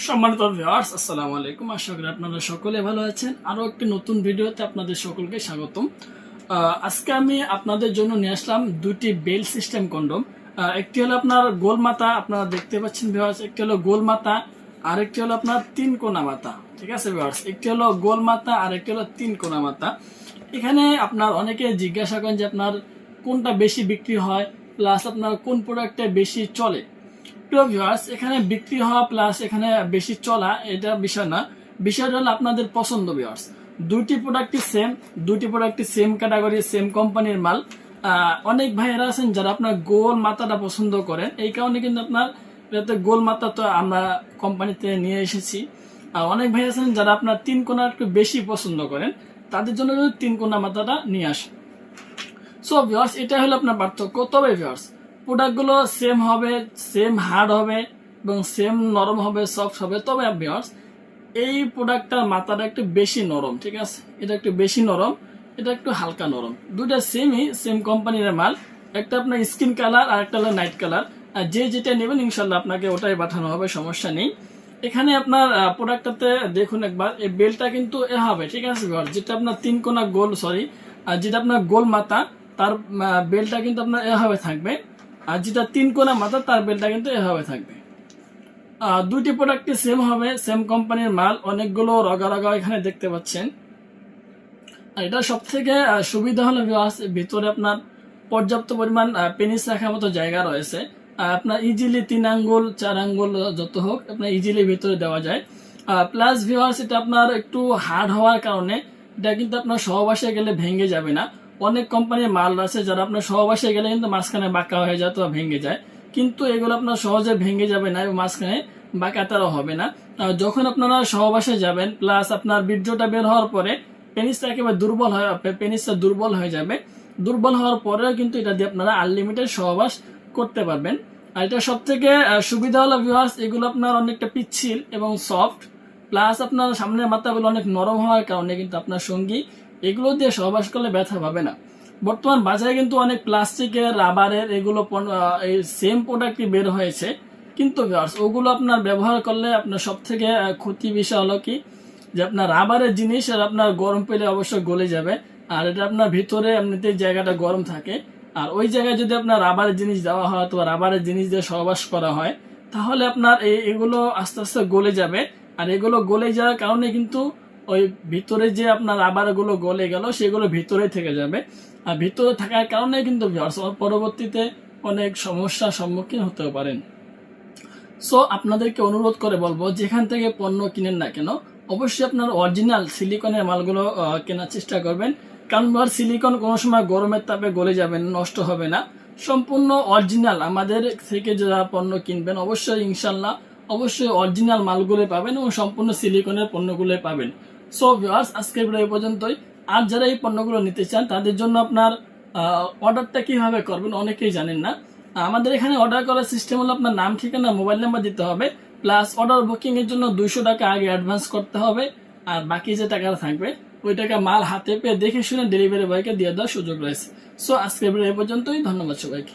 সম্মানিত ভিউয়ার্স, আসসালামু আলাইকুম। আশা করি আপনারা সকলে ভালো আছেন। আরো একটি নতুন ভিডিওতে আপনাদের সকলকে স্বাগতম। আজকে আমি আপনাদের জন্য নিয়ে আসলাম দুটি বেল্ট সিস্টেম কন্ডম। একটি হলো আপনার গোল মাথা, আপনারা দেখতে পাচ্ছেন ভিউয়ার্স, একটি হলো গোল মাথা আর একটি হলো আপনার তিন কোনা মাথা। ঠিক আছে ভিউয়ার্স, একটি হলো গোল মাথা আর একটি হলো তিন কোনা মাথা। এখানে আপনার অনেকে জিজ্ঞাসা করেন যে আপনার কোনটা বেশি বিক্রি হয়, প্লাস আপনার কোন প্রোডাক্টটা বেশি চলে। প্রিয় ভিউয়ার্স, এখানে বিক্রি হওয়া প্লাস এখানে বেশি চলা এটা বিষয় না, বিষয়টা হলো আপনাদের পছন্দ। ভিউয়ার্স, দুইটি প্রোডাক্টই সেম ক্যাটাগরি, সেম কোম্পানির মাল। অনেক ভাইয়েরা আছেন যারা আপনার গোল মাথাটা পছন্দ করেন, এই কারণে কিন্তু আপনার গোল মাথা তো আমরা কোম্পানিতে নিয়ে এসেছি। আর অনেক ভাই আছেন যারা আপনার তিন কোনা একটু বেশি পছন্দ করেন, তাদের জন্য তিন কোনা মাথাটা নিয়ে আসে। সো ভিউয়ার্স, এটা হলো আপনার পার্থক্য। তবে ভিউয়ার্স, প্রোডাক্টগুলো সেম হবে, সেম হার্ড হবে এবং সেম নরম হবে, সফট হবে। তবে ভিউয়ার্স, এই প্রোডাক্টটার মাথাটা একটু বেশি নরম। ঠিক আছে, এটা একটু বেশি নরম, এটা একটু হালকা নরম। দুইটা সেম কোম্পানির মাল। একটা আপনার স্কিন কালার আর একটা হলো নাইট কালার। আর যে যেটা নেবেন ইনশাল্লাহ আপনাকে ওটাই পাঠানো হবে, সমস্যা নেই। এখানে আপনার প্রোডাক্টটাতে দেখুন একবার, এই বেলটা কিন্তু এ হবে। ঠিক আছে ভিউয়ার্স, যেটা আপনার তিন কোনা গোল, আর যেটা আপনার গোল মাথা তার বেলটা কিন্তু আপনার এভাবে থাকবে, আর যেটা তিন কোনা মাথা তার বেলটা কিন্তু এভাবে থাকবে। দুইটি প্রোডাক্টই সেম হবে, সেম কোম্পানির মাল। অনেকগুলো রগা রগা এখানে দেখতে পাচ্ছেন। আর এটা সব থেকে সুবিধা হলো ভিতরে আপনার পর্যাপ্ত পরিমাণ পেনিস রাখার মতো জায়গা রয়েছে। আপনার ইজিলি 3 আঙ্গুল 4 আঙ্গুল যত হোক আপনার ইজিলি ভিতরে দেওয়া যায়। প্লাস ভিউয়ার্স, এটা আপনার একটু হার্ড হওয়ার কারণে এটা কিন্তু আপনার সহবাসে গেলে ভেঙে যাবে না। অনেক কোম্পানির মাল আছে যারা আপনার সহবাসে গেলে কিন্তু মাঝখানে বাঁকা হয়ে যায় অথবা ভেঙে যায়, কিন্তু এগুলো আপনার সহজে ভেঙে যাবে না এবং মাঝখানে বাঁকা তারও হবে না। যখন আপনারা সহবাসে যাবেন, প্লাস আপনার বীর্যটা বের হওয়ার পরে পেনিসটা একেবারে পেনিসটা দুর্বল হয়ে যাবে। দুর্বল হওয়ার পরেও কিন্তু এটা দিয়ে আপনারা আনলিমিটেড সহবাস করতে পারবেন। আর এটা সব থেকে সুবিধা হলো ভিউয়ার্স, এগুলো আপনার অনেকটা পিচ্ছিল এবং সফট, প্লাস আপনার সামনের মাথাগুলো অনেক নরম হওয়ার কারণে কিন্তু আপনার সঙ্গী এগুলো দিয়ে সহবাস করলে ব্যথা পাবে না। বর্তমান বাজারে কিন্তু অনেক প্লাস্টিকের, রাবারের এগুলো এই সেম প্রোডাক্টই বের হয়েছে, কিন্তু ভিউয়ার্স ওগুলো আপনার ব্যবহার করলে আপনার সব থেকে ক্ষতি বিষয় হলো কি, যে আপনার রাবারের জিনিস আর আপনার গরম পেলে অবশ্যই গলে যাবে। আর এটা আপনার ভিতরে এমনিতে জায়গাটা গরম থাকে, আর ওই জায়গায় যদি আপনার রাবারের জিনিস দেওয়া হয় অথবা রাবারের জিনিস দিয়ে সহবাস করা হয়, তাহলে আপনার এগুলো আস্তে আস্তে গলে যাবে। আর এগুলো গলে যাওয়ার কারণে কিন্তু ওই ভিতরে যে আপনার রাবার গুলো গলে গেল সেগুলো ভিতরে থেকে যাবে। আর ভিতরে থাকার কারণে কিন্তু পরবর্তীতে অনেক সমস্যার সম্মুখীন হতে পারেন। সো আপনাদেরকে অনুরোধ করে বলবো, যেখান থেকে পণ্য কিনেন না কেন অবশ্যই আপনার অরিজিনাল সিলিকনের মালগুলো কেনার চেষ্টা করবেন। কারণ সিলিকন কোনো সময় গরমের তাপে গলে যাবে না, নষ্ট হবে না। সম্পূর্ণ অরিজিনাল আমাদের থেকে যারা পণ্য কিনবেন অবশ্যই ইনশাল্লাহ অবশ্যই অরিজিনাল মালগুলো পাবেন এবং সম্পূর্ণ সিলিকনের পণ্যগুলো পাবেন। সো ভিউয়ার্স, আজকের ভিডিও এই পর্যন্তই। আর যারা এই পণ্যগুলো নিতে চান তাদের জন্য আপনার অর্ডারটা কিভাবে করবেন অনেকেই জানেন না। আমাদের এখানে অর্ডার করার সিস্টেম হলো আপনার নাম, ঠিকানা, মোবাইল নাম্বার দিতে হবে, প্লাস অর্ডার বুকিং এর জন্য 200 টাকা আগে অ্যাডভান্স করতে হবে। আর বাকি যে টাকা থাকবে ওই টাকা মাল হাতে পেয়ে দেখে শুনে ডেলিভারি বয়কে দিয়ে দেওয়ার সুযোগ রয়েছে। সো আজকের ভিডিও এই পর্যন্তই। ধন্যবাদ সবাইকে।